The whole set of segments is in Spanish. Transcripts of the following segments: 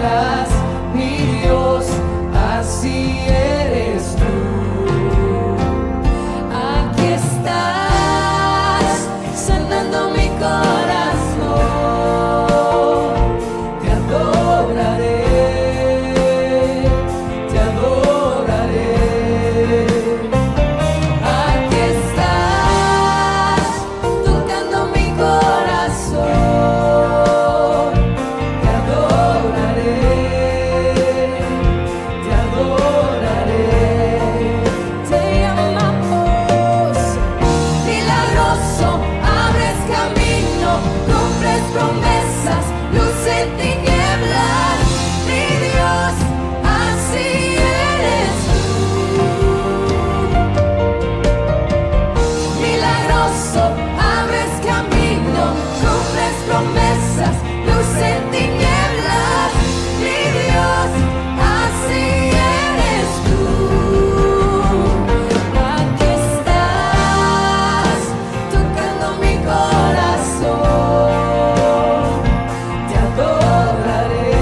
tinieblas, mi Dios, así eres tú. Aquí estás, sanando mi corazón. Te adoraré, te adoraré. Aquí estás, tocando mi corazón. Te adoraré, te adoraré. Te amamos, milagroso, abres camino, cumples promesas, luz en tinieblas, mi Dios, así eres tú. Milagroso, abres camino, cumples promesas, luz en tinieblas, mi Dios, así eres tú. Aquí estás, tocando mi corazón. Te adoraré,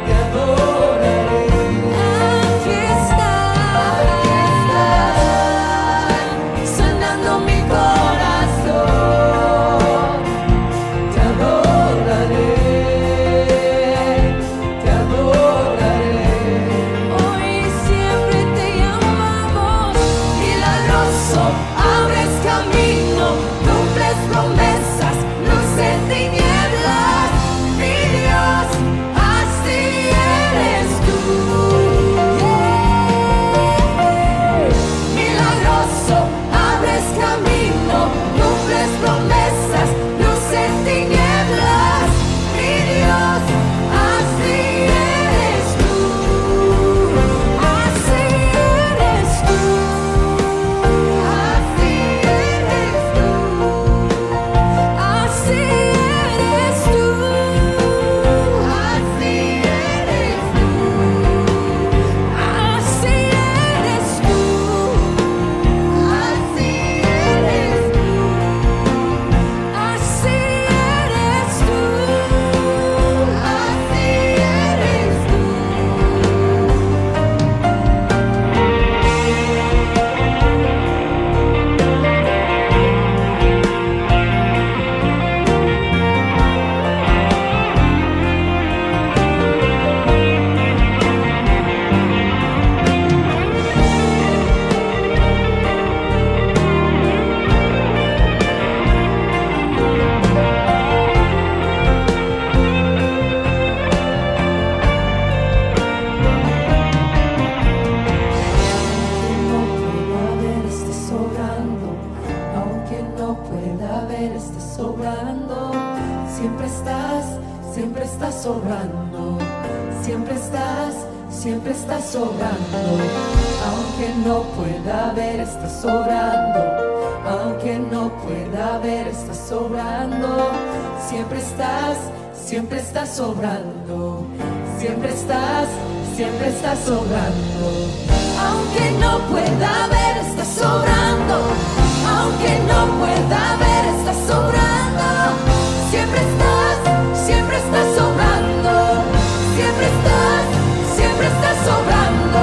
te adoraré. Aquí estás, sanando mi corazón. Te adoraré, te adoraré. Hoy siempre te llamamos, milagroso, abres camino, cumples promesas, luz en tinieblas, mi Dios, así eres tú. Milagroso, abres camino, cumples promesas, luz en tinieblas, mi Dios, así eres tú. Así eres tú. Así eres tú. Así eres tú. Así eres tú. Así eres tú. Así eres tú. Así eres tú. Así eres tú. Aunque no pueda ver, estés sobrando. Siempre estás sobrando. Siempre estás sobrando. Aunque no pueda ver, estás sobrando. Aunque no pueda ver, estás sobrando. Siempre estás sobrando. Siempre estás sobrando. Aunque no pueda ver, estás sobrando. Aunque no pueda ver, estás sobrando. Siempre estás sobrando. Siempre estás sobrando.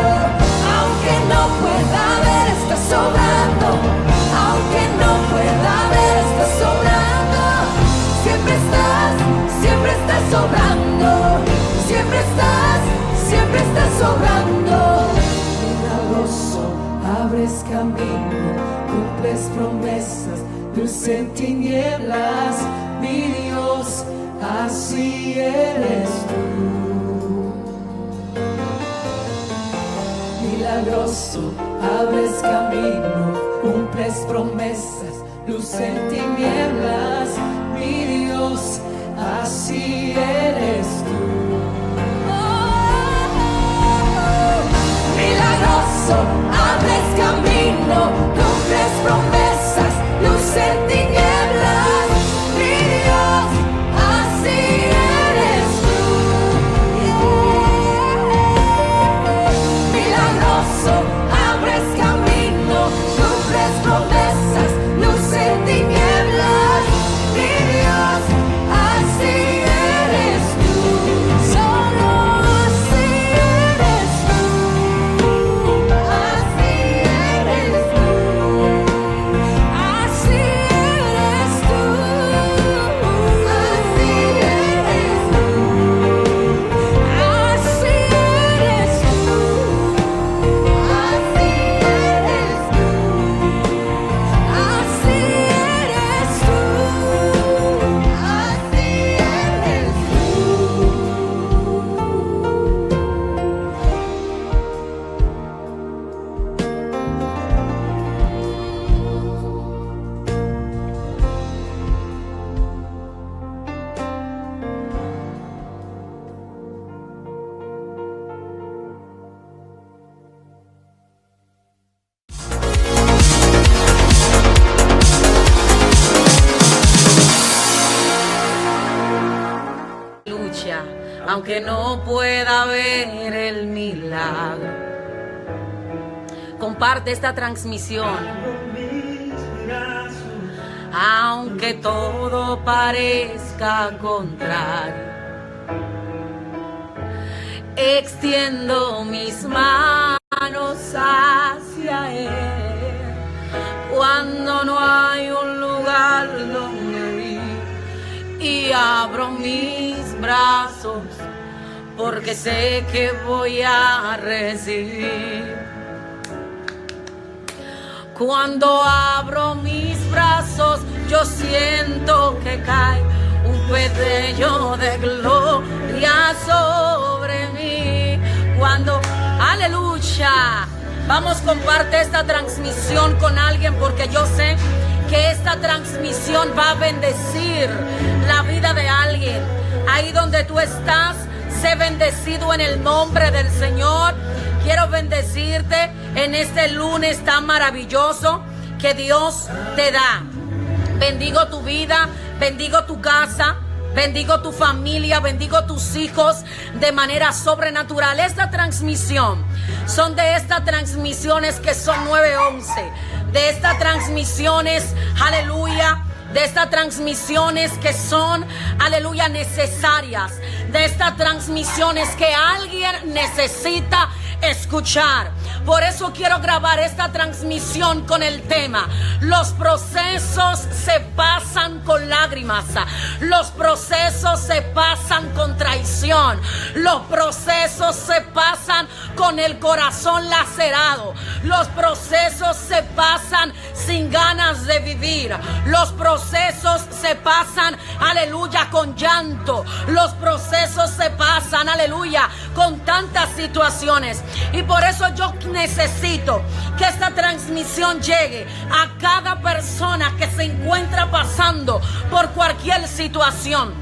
Aunque no pueda ver, estás sobrando. Aunque no pueda ver, estás sobrando. Siempre estás sobrando. Siempre estás sobrando. Milagroso, abres camino, cumples promesas, luz en tinieblas, mi Dios, así eres tú. Milagroso, abres camino, cumples promesas, luz en tinieblas, mi Dios, así eres tú. Milagroso, abres camino, cumples promesas, luz en tinieblas, mi Dios, así eres tú. Milagroso, abres camino, cumples promesas, luz en tinieblas, mi aunque no pueda ver el milagro. Comparte esta transmisión. Aunque todo parezca contrario, extiendo mis manos hacia Él. Cuando no hay un lugar donde ir, y abro mis brazos, porque sé que voy a recibir. Cuando abro mis brazos, yo siento que cae un pedello de gloria sobre mí. Cuando, aleluya, vamos, comparte esta transmisión con alguien, porque yo sé que esta transmisión va a bendecir la vida de alguien. Ahí donde tú estás, sé bendecido en el nombre del Señor. Quiero bendecirte en este lunes tan maravilloso que Dios te da. Bendigo tu vida, bendigo tu casa, bendigo tu familia, bendigo tus hijos de manera sobrenatural. Esta transmisión son de estas transmisiones que son 911, de estas transmisiones, aleluya, de estas transmisiones que son, aleluya, necesarias, de estas transmisiones que alguien necesita escuchar. Por eso quiero grabar esta transmisión con el tema: los procesos se pasan con lágrimas, los procesos se pasan con traición, los procesos se pasan con el corazón lacerado, los procesos se pasan sin ganas de vivir, los procesos se pasan, aleluya, con llanto, los procesos se pasan, aleluya, con tantas situaciones. Y por eso yo necesito que esta transmisión llegue a cada persona que se encuentra pasando por cualquier situación.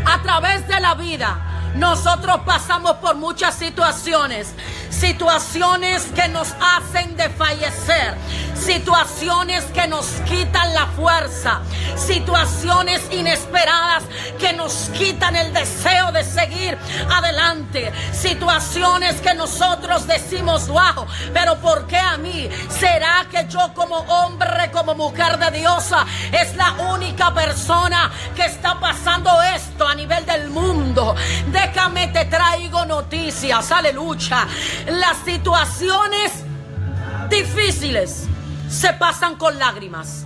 A través de la vida, nosotros pasamos por muchas situaciones que nos hacen desfallecer, situaciones que nos quitan la fuerza, situaciones inesperadas que nos quitan el deseo de seguir adelante, situaciones que nosotros decimos: wow, pero ¿por qué a mí? ¿Será que yo como hombre, como mujer de Dios, es la única persona que está pasando esto a nivel del mundo? Déjame, te traigo noticias, aleluya. Las situaciones difíciles se pasan con lágrimas.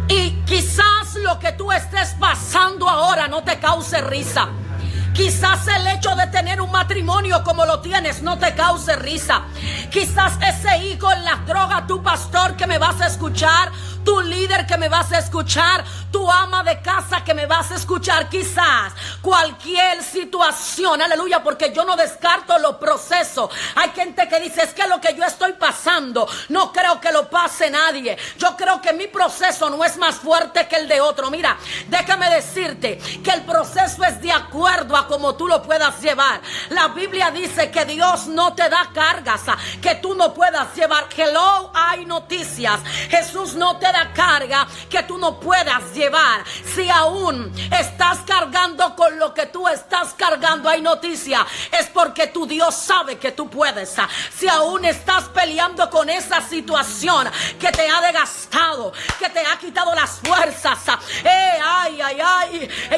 Y quizás lo que tú estés pasando ahora no te cause risa. Quizás el hecho de tener un matrimonio como lo tienes no te cause risa. Quizás ese hijo en las drogas, tu pastor que me vas a escuchar, tu líder que me vas a escuchar, tu ama de casa que me vas a escuchar, quizás cualquier situación, aleluya, porque yo no descarto los procesos. Hay gente que dice: es que lo que yo estoy pasando no creo que lo pase nadie, yo creo que mi proceso no es más fuerte que el de otro. Mira, déjame decirte que el proceso es de acuerdo a como tú lo puedas llevar. La Biblia dice que Dios no te da cargas que tú no puedas llevar. Hello, hay noticias. Jesús no te da carga que tú no puedas llevar. Si aún estás cargando con lo que tú estás cargando, hay noticia, es porque tu Dios sabe que tú puedes. Si aún estás peleando con esa situación que te ha desgastado, que te ha quitado las fuerzas,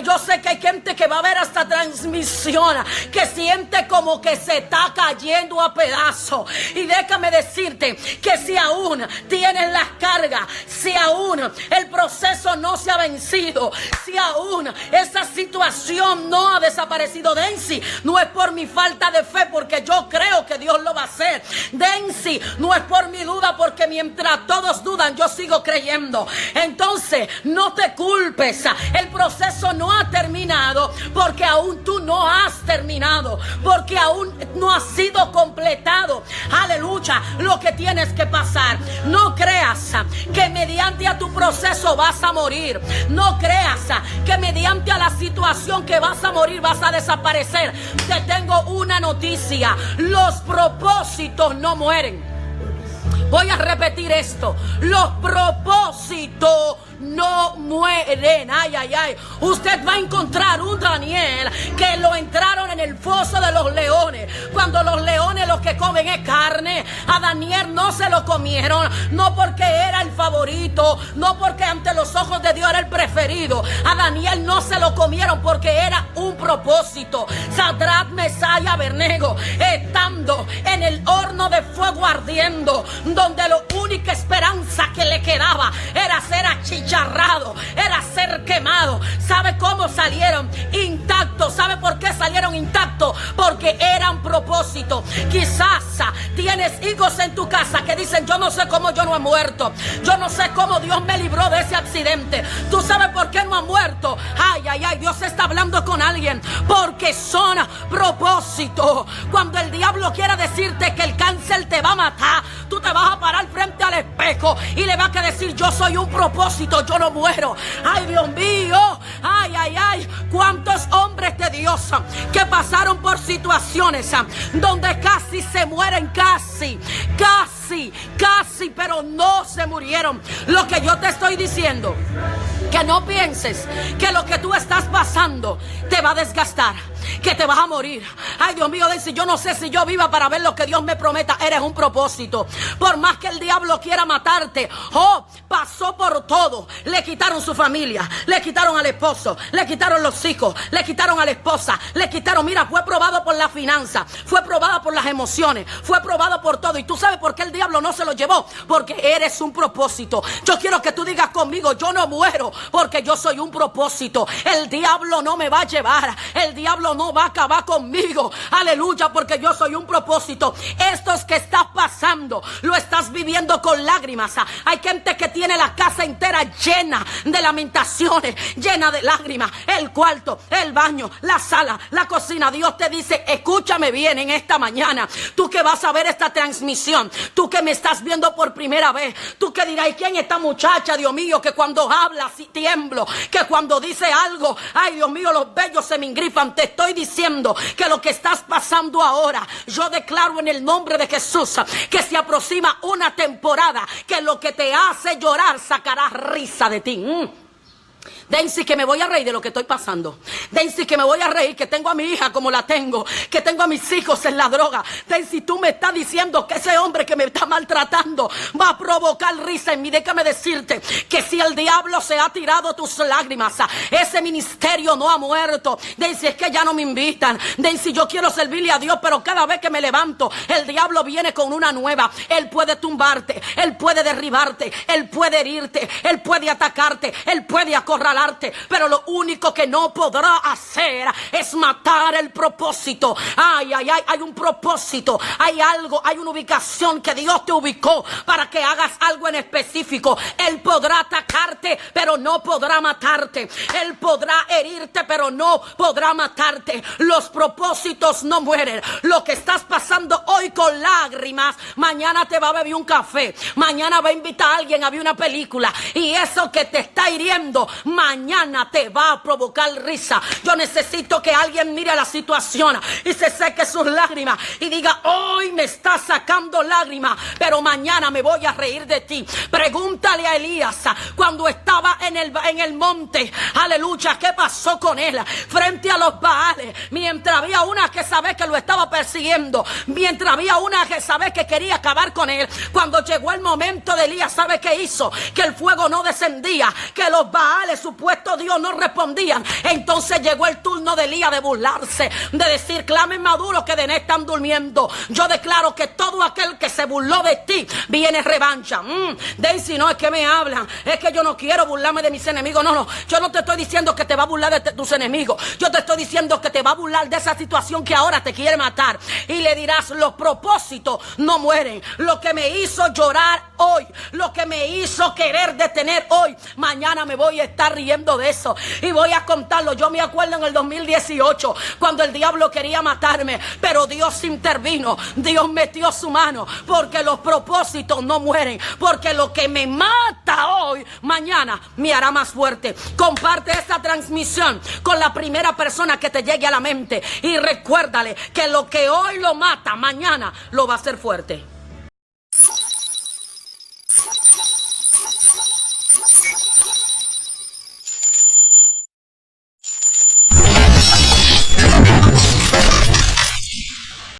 yo sé que hay gente que va a ver esta transmisión que siente como que se está cayendo a pedazos. Y déjame decirte que si aún tienes las cargas, si aún el proceso no se ha vencido, si aún esa situación no ha desaparecido, Densi, no es por mi falta de fe, porque yo creo que Dios lo va a hacer. Densi, no es por mi duda, porque mientras todos dudan, yo sigo creyendo. Entonces, no te culpes. El proceso no ha terminado, porque aún tú no has terminado, porque aún no ha sido completado. Aleluya, lo que tienes que pasar. No creas que mediante a tu proceso vas a morir. No creas que mediante a la situación que vas a morir vas a desaparecer. Te tengo una noticia: los propósitos no mueren. Voy a repetir esto: los propósitos no mueren. Ay, ay, ay. Usted va a encontrar un Daniel que lo entraron en el foso de los leones. Cuando los leones lo que comen es carne, a Daniel no se lo comieron, no porque era el favorito, no porque ante los ojos de Dios era el preferido. A Daniel no se lo comieron porque era un propósito. Sadrach, Mesach y Abednego, estando en el horno de fuego ardiendo, donde la única esperanza que le quedaba era ser achicharrado, era ser quemado. ¿Sabe cómo salieron? Intactos. ¿Sabe por qué salieron intactos? Porque eran propósito. Quizás tienes hijos en tu casa que dicen: yo no sé cómo yo no he muerto, yo no sé cómo Dios me libró de ese accidente. ¿Tú sabes por qué no ha muerto? Ay, ay, ay, Dios está hablando con alguien, porque son propósitos. Cuando el diablo quiera decirte que el cáncer te va a matar, tú te vas a parar frente al espejo y le vas a decir: yo soy un propósito, yo no muero. Ay, Dios mío, ay, ay, ay, cuántos hombres de Dios que pasaron por situaciones donde casi se mueren, casi, pero no se murieron. Lo que yo te estoy diciendo, que no pienses que lo que tú estás pasando te va a desgastar, que te vas a morir. Ay, Dios mío, dice: yo no sé si yo viva para ver lo que Dios me prometa. Eres un propósito. Por más que el diablo quiera matarte, pasó por todo. Le quitaron su familia, le quitaron al esposo, le quitaron los hijos, le quitaron a la esposa, le quitaron, mira, fue probado por la finanza, fue probado por las emociones, fue probado por todo. ¿Y tú sabes por qué el diablo no se lo llevó? Porque eres un propósito. Yo quiero que tú digas conmigo: yo no muero porque yo soy un propósito. El diablo no me va a llevar, el diablo no va a acabar conmigo. Aleluya, porque yo soy un propósito. Estos que estás pasando, lo estás viviendo con lágrimas. Hay gente que tiene la casa entera llena de lamentaciones, llena de lágrimas. El cuarto, el baño, la sala, la cocina. Dios te dice: escúchame bien en esta mañana. Tú que vas a ver esta transmisión, tú que me estás viendo por primera vez, tú que dirás: ¿y quién es esta muchacha, Dios mío, que cuando habla así tiemblo, que cuando dice algo, ay, Dios mío, los vellos se me engrifan? Te estoy diciendo que lo que estás pasando ahora, yo declaro en el nombre de Jesús que se aproxima una temporada que lo que te hace llorar sacará risa de ti. Daisy, que me voy a reír de lo que estoy pasando. Daisy, que me voy a reír, que tengo a mi hija como la tengo, que tengo a mis hijos en la droga. Daisy, tú me estás diciendo que ese hombre que me está maltratando va a provocar risa en mí. Déjame decirte que si el diablo se ha tirado tus lágrimas, ese ministerio no ha muerto. Daisy, es que ya no me invitan. Daisy, yo quiero servirle a Dios, pero cada vez que me levanto, el diablo viene con una nueva. Él puede tumbarte, él puede derribarte, él puede herirte, él puede atacarte, él puede acorralarte, pero lo único que no podrá hacer es matar el propósito. Ay, ay, ay, hay un propósito, hay algo, hay una ubicación que Dios te ubicó para que hagas algo en específico. Él podrá atacarte, pero no podrá matarte. Él podrá herirte, pero no podrá matarte. Los propósitos no mueren. Lo que estás pasando hoy con lágrimas, mañana te va a beber un café, mañana va a invitar a alguien a ver una película, y eso que te está hiriendo, mañana te va a provocar risa. Yo necesito que alguien mire la situación y se seque sus lágrimas y diga: hoy me está sacando lágrimas, pero mañana me voy a reír de ti. Pregúntale a Elías cuando estaba en el monte, aleluya, ¿qué pasó con él? Frente a los Baales, mientras había una que sabe que lo estaba persiguiendo, mientras había una que sabe que quería acabar con él. Cuando llegó el momento de Elías, ¿sabe qué hizo? Que el fuego no descendía, que los Baales, supuesto Dios, no respondían. Entonces llegó el turno de Elías de burlarse, de decir: clamen maduros que de él están durmiendo. Yo declaro que todo aquel que se burló de ti, viene revancha. Daisy, no es que me hablan, es que yo no quiero burlarme de mis enemigos. No, yo no te estoy diciendo que te va a burlar de tus enemigos. Yo te estoy diciendo que te va a burlar de esa situación que ahora te quiere matar. Y le dirás: los propósitos no mueren. Lo que me hizo llorar hoy, lo que me hizo querer detener hoy, mañana me voy a estar riendo de eso y voy a contarlo. Yo me acuerdo en el 2018 cuando el diablo quería matarme, pero Dios intervino, Dios metió su mano, porque los propósitos no mueren, porque lo que me mata hoy, mañana me hará más fuerte. Comparte esta transmisión con la primera persona que te llegue a la mente y recuérdale que lo que hoy lo mata, mañana lo va a hacer fuerte.